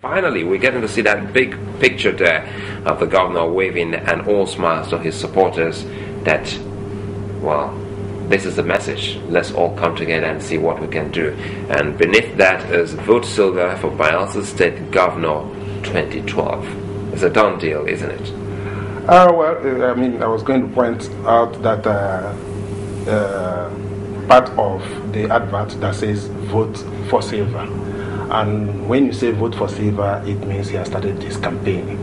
Finally, we're getting to see that big picture there of the governor waving an all smiles to his supporters that, well, this is the message. Let's all come together and see what we can do. And beneath that is vote silver for Bayelsa State Governor 2012. It's a done deal, isn't it? I was going to point out that part of the advert that says vote for silver. And when you say vote for silver, it means he has started this campaign.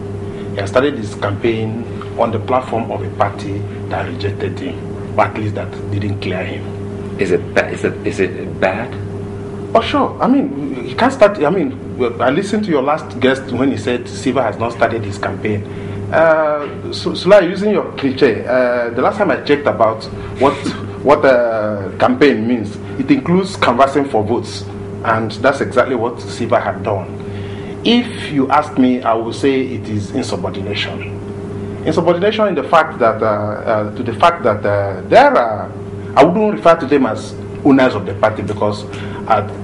He has started this campaign on the platform of a party that rejected him, but at least that didn't clear him. Is it bad? Is it bad? Oh, sure. I mean, he can't start. I mean, I listened to your last guest when he said silver has not started his campaign. Like using your cliche, the last time I checked about what a campaign means, it includes canvassing for votes. And that's exactly what Silva had done. If you ask me, I will say it is insubordination. Insubordination in the fact that there are, I wouldn't refer to them as owners of the party because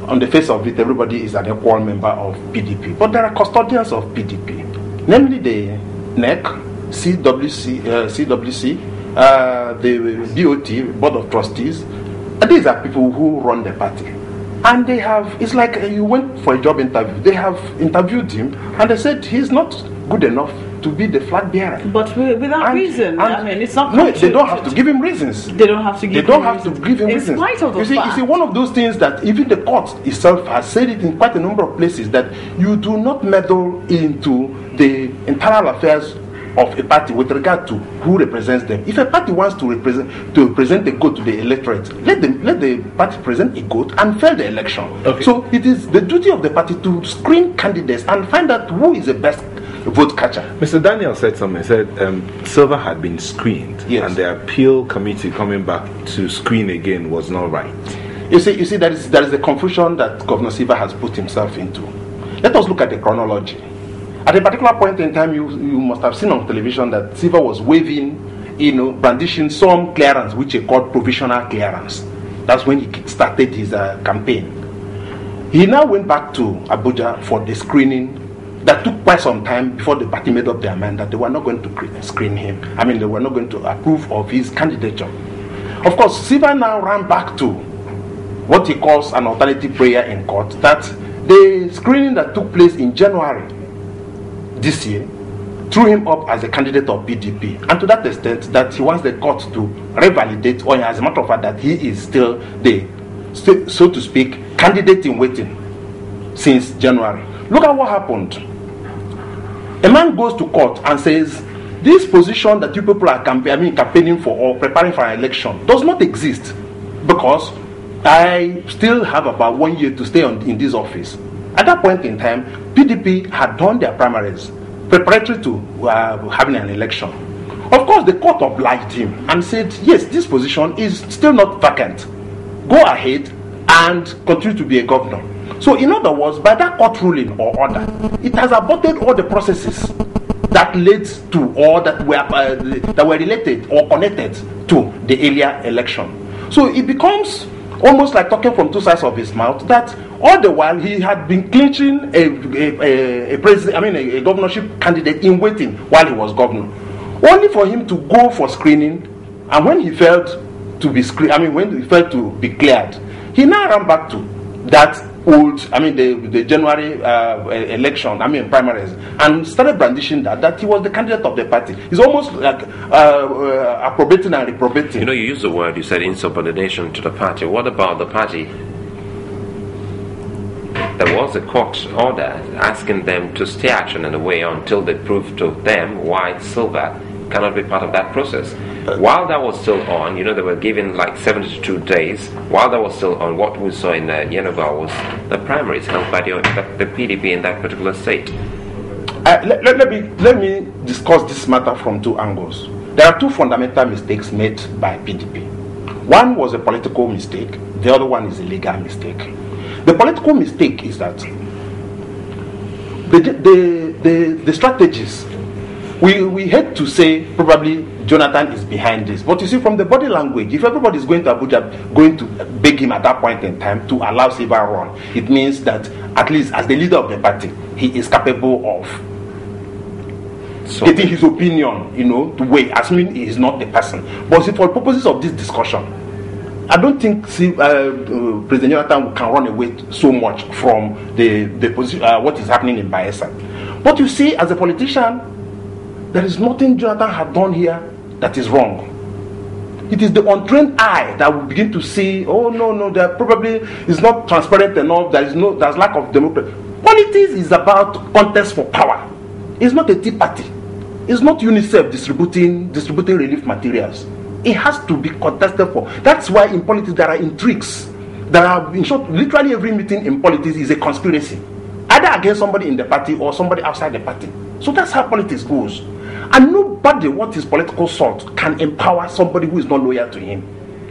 on the face of it, everybody is an equal member of PDP. But there are custodians of PDP, namely the NEC, CWC, the BOT, Board of Trustees. And these are people who run the party. And they have, it's like you went for a job interview. They have interviewed him and they said he's not good enough to be the flag bearer. But without reason. I mean, it's not. No, they don't have to give him reasons. They don't have to give him reasons. In spite of the fact. You see, one of those things that even the court itself has said it in quite a number of places that you do not meddle into the internal affairs of a party with regard to who represents them. If a party wants to present a goat to the electorate, let the party present a goat and fail the election. Okay. So it is the duty of the party to screen candidates and find out who is the best vote catcher. Mr. Daniel said something. He said Silva had been screened, yes, and the appeal committee coming back to screen again was not right. You see, that is the confusion that Governor Silva has put himself into. Let us look at the chronology. At a particular point in time, you must have seen on television that Silva was waving, brandishing some clearance, which he called provisional clearance. That's when he started his campaign. He now went back to Abuja for the screening that took quite some time before the party made up their mind that they were not going to screen him. I mean, they were not going to approve of his candidature. Of course, Silva now ran back to what he calls an alternative prayer in court, that the screening that took place in January this year threw him up as a candidate of PDP, and to that extent that he wants the court to revalidate, or as a matter of fact that he is still the, so to speak, candidate in waiting since January. Look at what happened. A man goes to court and says, this position that you people are campaigning for or preparing for an election does not exist because I still have about 1 year to stay in this office. At that point in time, PDP had done their primaries preparatory to having an election. Of course, the court obliged him and said, yes, this position is still not vacant. Go ahead and continue to be a governor. So, in other words, by that court ruling or order, it has aborted all the processes that led to or that were related or connected to the earlier election. So it becomes almost like talking from two sides of his mouth, that all the while he had been clinching a governorship candidate in waiting while he was governor, only for him to go for screening, and when he failed to be when he failed to be cleared, he now ran back to that old, the January election, primaries, and started brandishing that he was the candidate of the party. It's almost like approbating and reprobating. You used the word, you said insubordination to the party. What about the party? There was a court order asking them to stay action in a way until they prove to them why Silva cannot be part of that process. While that was still on, they were given like 72 days. While that was still on, what we saw in Yenagoa was the primaries held by the PDP in that particular state. Let me discuss this matter from two angles. There are two fundamental mistakes made by PDP. One was a political mistake. The other one is a legal mistake. The political mistake is that the strategies, we hate to say probably Jonathan is behind this. But you see, from the body language, if everybody is going to Abuja, going to beg him at that point in time to allow Silva run, it means that at least as the leader of the party, he is capable of getting his opinion, to weigh, assuming he is not the person. But see, for purposes of this discussion, I don't think President Jonathan can run away so much from the position, what is happening in Bayelsa. But you see, as a politician, there is nothing Jonathan had done here that is wrong. It is the untrained eye that will begin to see, oh no, there probably is not transparent enough, there's lack of democracy. Politics is about contest for power. It's not a tea party. It's not UNICEF distributing relief materials. It has to be contested for. That's why in politics there are intrigues. There are, in short, literally every meeting in politics is a conspiracy, either against somebody in the party or somebody outside the party. So that's how politics goes. And nobody, what is political salt, can empower somebody who is not loyal to him.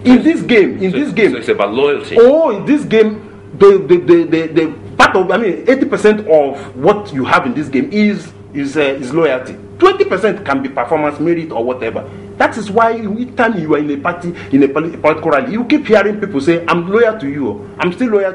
In this game, so it's about loyalty. Oh, in this game, the part of, 80% of what you have in this game is loyalty. 20% can be performance, merit, or whatever. That is why each time you are in a party, in a political rally, you keep hearing people say, "I'm loyal to you. I'm still loyal."